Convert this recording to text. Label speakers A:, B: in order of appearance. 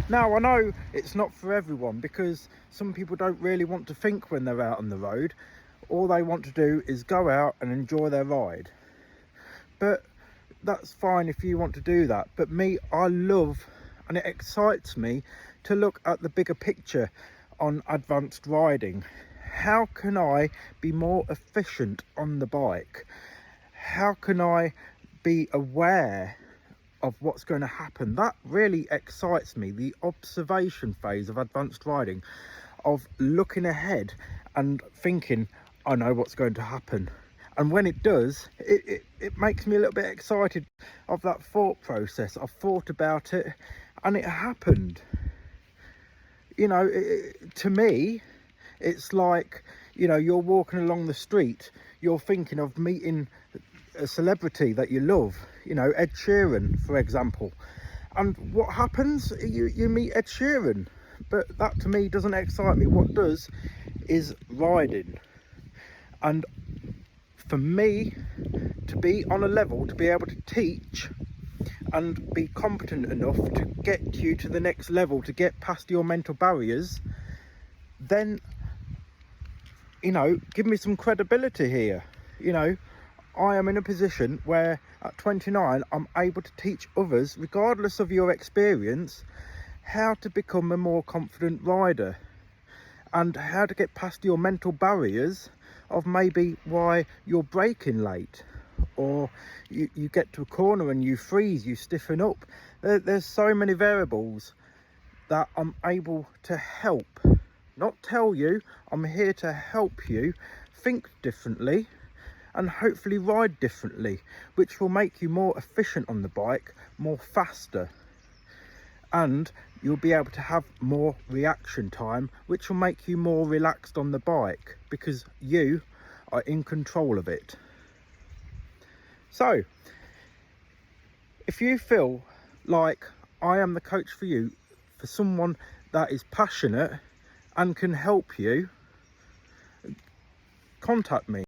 A: Now, I know it's not for everyone, because some people don't really want to think when they're out on the road. All they want to do is go out and enjoy their ride. But that's fine if you want to do that. But me, I love, and it excites me to look at the bigger picture on advanced riding. How can I be more efficient on the bike? How can I be aware of what's going to happen? That really excites me, the observation phase of advanced riding, of looking ahead and thinking, I know what's going to happen. And when it does, it makes me a little bit excited of that thought process. I've thought about it and it happened. You know, to me, it's like, you know, you're walking along the street, you're thinking of meeting a celebrity that you love, you know, Ed Sheeran, for example. And what happens? You meet Ed Sheeran. But that to me doesn't excite me. What does is riding. And for me to be on a level to be able to teach and be competent enough to get you to the next level, to get past your mental barriers, then, you know, give me some credibility here. You know, I am in a position where at 29 I'm able to teach others, regardless of your experience, how to become a more confident rider and how to get past your mental barriers of maybe why you're braking late, or you get to a corner and you freeze, you stiffen up. There's so many variables that I'm able to help, not tell you. I'm here to help you think differently and hopefully ride differently, which will make you more efficient on the bike, more faster, and you'll be able to have more reaction time, which will make you more relaxed on the bike because you are in control of it. So if you feel like I am the coach for you, for someone that is passionate and can help you, contact me.